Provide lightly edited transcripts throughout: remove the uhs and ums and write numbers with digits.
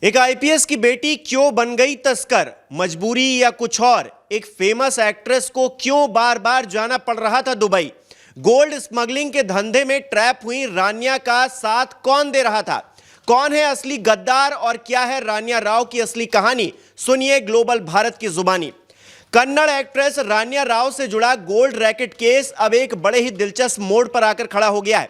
एक आईपीएस की बेटी क्यों बन गई तस्कर, मजबूरी या कुछ और? एक फेमस एक्ट्रेस को क्यों बार बार जाना पड़ रहा था दुबई? गोल्ड स्मगलिंग के धंधे में ट्रैप हुई रान्या का साथ कौन दे रहा था? कौन है असली गद्दार और क्या है रान्या राव की असली कहानी? सुनिए ग्लोबल भारत की जुबानी। कन्नड़ एक्ट्रेस रान्या राव से जुड़ा गोल्ड रैकेट केस अब एक बड़े ही दिलचस्प मोड़ पर आकर खड़ा हो गया है।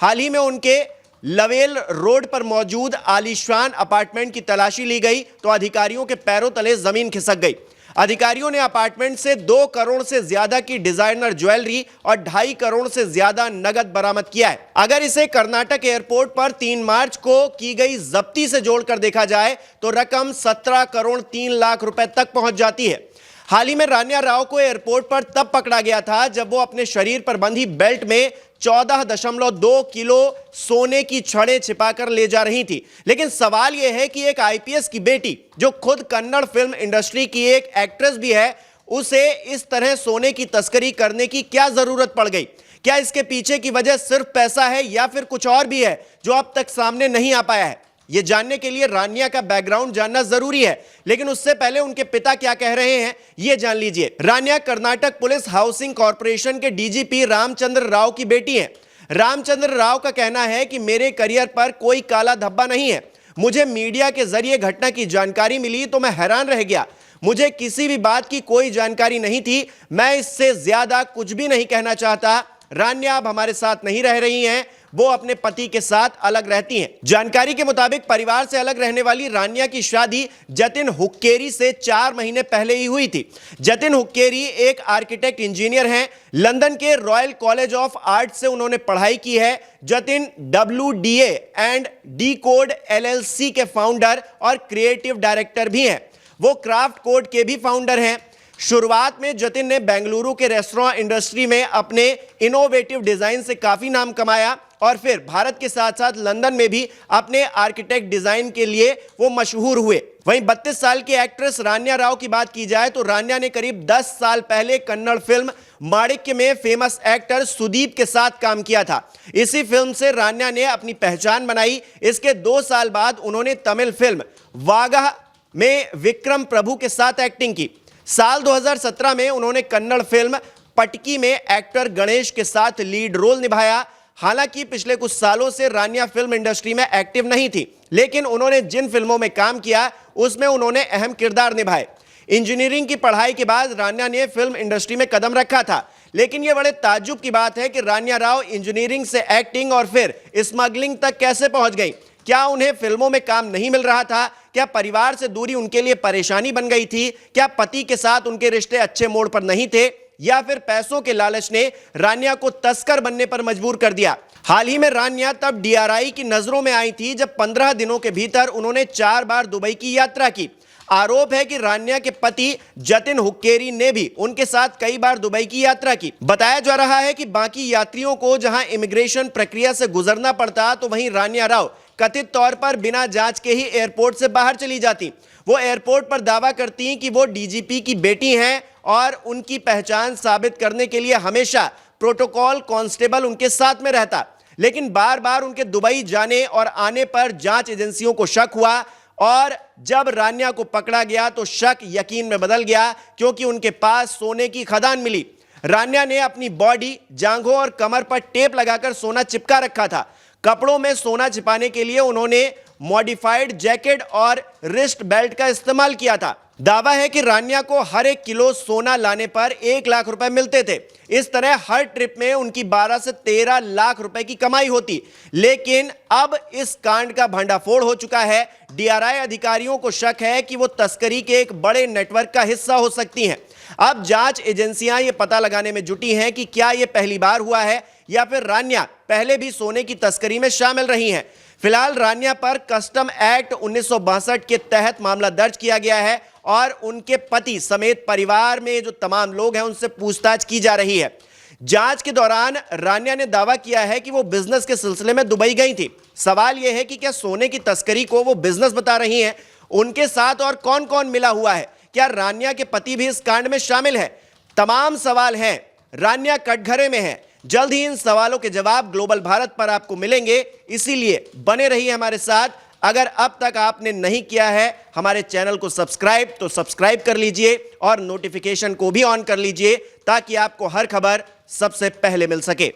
हाल ही में उनके लवेल रोड पर मौजूद आलीशान अपार्टमेंट की तलाशी ली गई तो अधिकारियों के पैरों तले जमीन खिसक गई। अधिकारियों ने अपार्टमेंट से 2 करोड़ से ज्यादा की डिजाइनर ज्वेलरी और 2.5 करोड़ से ज्यादा नगद बरामद किया है। अगर इसे कर्नाटक एयरपोर्ट पर 3 मार्च को की गई जब्ती से जोड़कर देखा जाए तो रकम 17 करोड़ 3 लाख रुपए तक पहुंच जाती है। हाल ही में रान्या राव को एयरपोर्ट पर तब पकड़ा गया था जब वो अपने शरीर पर बंधी बेल्ट में 14.2 किलो सोने की छड़ें छिपाकर ले जा रही थी। लेकिन सवाल यह है कि एक आईपीएस की बेटी जो खुद कन्नड़ फिल्म इंडस्ट्री की एक एक्ट्रेस भी है, उसे इस तरह सोने की तस्करी करने की क्या जरूरत पड़ गई? क्या इसके पीछे की वजह सिर्फ पैसा है या फिर कुछ और भी है जो अब तक सामने नहीं आ पाया है? यह जानने के लिए रान्या का बैकग्राउंड जानना जरूरी है, लेकिन उससे पहले उनके पिता क्या कह रहे हैं यह जान लीजिए। रान्या कर्नाटक पुलिस हाउसिंग कॉर्पोरेशन के डीजीपी रामचंद्र राव की बेटी हैं। रामचंद्र राव का कहना है कि मेरे करियर पर कोई काला धब्बा नहीं है। मुझे मीडिया के जरिए घटना की जानकारी मिली तो मैं हैरान रह गया। मुझे किसी भी बात की कोई जानकारी नहीं थी। मैं इससे ज्यादा कुछ भी नहीं कहना चाहता। रान्या अब हमारे साथ नहीं रह रही हैं, वो अपने पति के साथ अलग रहती हैं। जानकारी के मुताबिक परिवार से अलग रहने वाली रान्या की शादी जतिन हुक्केरी से 4 महीने पहले ही हुई थी। जतिन हुक्केरी एक आर्किटेक्ट इंजीनियर हैं। लंदन के रॉयल कॉलेज ऑफ आर्ट से उन्होंने पढ़ाई की है। Jatin WDA and decode LLC के फाउंडर और क्रिएटिव डायरेक्टर भी हैं। वो क्राफ्ट कोड के भी फाउंडर हैं। शुरुआत में जतिन ने बेंगलुरु के रेस्टोरेंट इंडस्ट्री में अपने इनोवेटिव डिजाइन से काफी नाम कमाया और फिर भारत के साथ साथ लंदन में भी अपने आर्किटेक्ट डिजाइन के लिए वो मशहूर हुए। वहीं 32 साल की एक्ट्रेस रान्या राव की बात की जाए तो रान्या ने करीब 10 साल पहले कन्नड़ फिल्म माणिक्य में फेमस एक्टर सुदीप के साथ काम किया था। इसी फिल्म से रान्या ने अपनी पहचान बनाई। इसके 2 साल बाद उन्होंने तमिल फिल्म वागा में विक्रम प्रभु के साथ एक्टिंग की। साल 2017 में उन्होंने कन्नड़ फिल्म पटकी में एक्टर गणेश के साथ लीड रोल निभाया। हालांकि पिछले कुछ सालों से रान्या फिल्म इंडस्ट्री में एक्टिव नहीं थी, लेकिन उन्होंने जिन फिल्मों में काम किया उसमें उन्होंने अहम किरदार निभाए। इंजीनियरिंग की पढ़ाई के बाद रान्या ने फिल्म इंडस्ट्री में कदम रखा था, लेकिन यह बड़े ताज्जुब की बात है कि रान्या राव इंजीनियरिंग से एक्टिंग और फिर स्मगलिंग तक कैसे पहुंच गई। क्या उन्हें फिल्मों में काम नहीं मिल रहा था? क्या परिवार से दूरी उनके लिए परेशानी बन गई थी? क्या पति के साथ उनके रिश्ते अच्छे मोड़ पर नहीं थे, या फिर पैसों के लालच ने रान्या को तस्कर बनने पर मजबूर कर दिया? हाल ही में रान्या तब DRI की नजरों में आई थी जब 15 दिनों के भीतर उन्होंने 4 बार दुबई की यात्रा की। आरोप है कि रान्या के पति जतिन हुक्केरी ने भी उनके साथ कई बार दुबई की यात्रा की। बताया जा रहा है कि बाकी यात्रियों को जहां इमिग्रेशन प्रक्रिया से गुजरना पड़ता, तो वहीं रान्या राव कथित तौर पर बिना जांच के ही एयरपोर्ट से बाहर चली जाती। वो एयरपोर्ट पर दावा करती कि वो DGP की बेटी हैं और उनकी पहचान साबित करने के लिए हमेशा प्रोटोकॉल कांस्टेबल उनके साथ में रहता। लेकिन बार बार उनके दुबई जाने और आने पर जांच एजेंसियों को शक हुआ और जब रान्या को पकड़ा गया तो शक यकीन में बदल गया, क्योंकि उनके पास सोने की खदान मिली। रान्या ने अपनी बॉडी, जांघों और कमर पर टेप लगाकर सोना चिपका रखा था। कपड़ों में सोना छिपाने के लिए उन्होंने मॉडिफाइड जैकेट और रिस्ट बेल्ट का इस्तेमाल किया था। दावा है कि रान्या को हर 1 किलो सोना लाने पर 1 लाख रुपए मिलते थे। इस तरह हर ट्रिप में उनकी 12 से 13 लाख रुपए की कमाई होती। लेकिन अब इस कांड का भंडाफोड़ हो चुका है। DRI अधिकारियों को शक है कि वो तस्करी के एक बड़े नेटवर्क का हिस्सा हो सकती हैं। अब जांच एजेंसियां ये पता लगाने में जुटी हैं कि क्या यह पहली बार हुआ है या फिर रान्या पहले भी सोने की तस्करी में शामिल रही हैं। फिलहाल रान्या पर कस्टम एक्ट 1962 के तहत मामला दर्ज किया गया है और उनके पति समेत परिवार में जो तमाम लोग हैं उनसे पूछताछ की जा रही है। जांच के दौरान रान्या ने दावा किया है कि वो बिजनेस के सिलसिले में दुबई गई थी। सवाल यह है कि क्या सोने की तस्करी को वो बिजनेस बता रही हैं? उनके साथ और कौन कौन मिला हुआ है? क्या रान्या के पति भी इस कांड में शामिल है? तमाम सवाल हैं। रान्या कटघरे में है। जल्द ही इन सवालों के जवाब ग्लोबल भारत पर आपको मिलेंगे, इसीलिए बने रहिए हमारे साथ। अगर अब तक आपने नहीं किया है हमारे चैनल को सब्सक्राइब, तो सब्सक्राइब कर लीजिए और नोटिफिकेशन को भी ऑन कर लीजिए ताकि आपको हर खबर सबसे पहले मिल सके।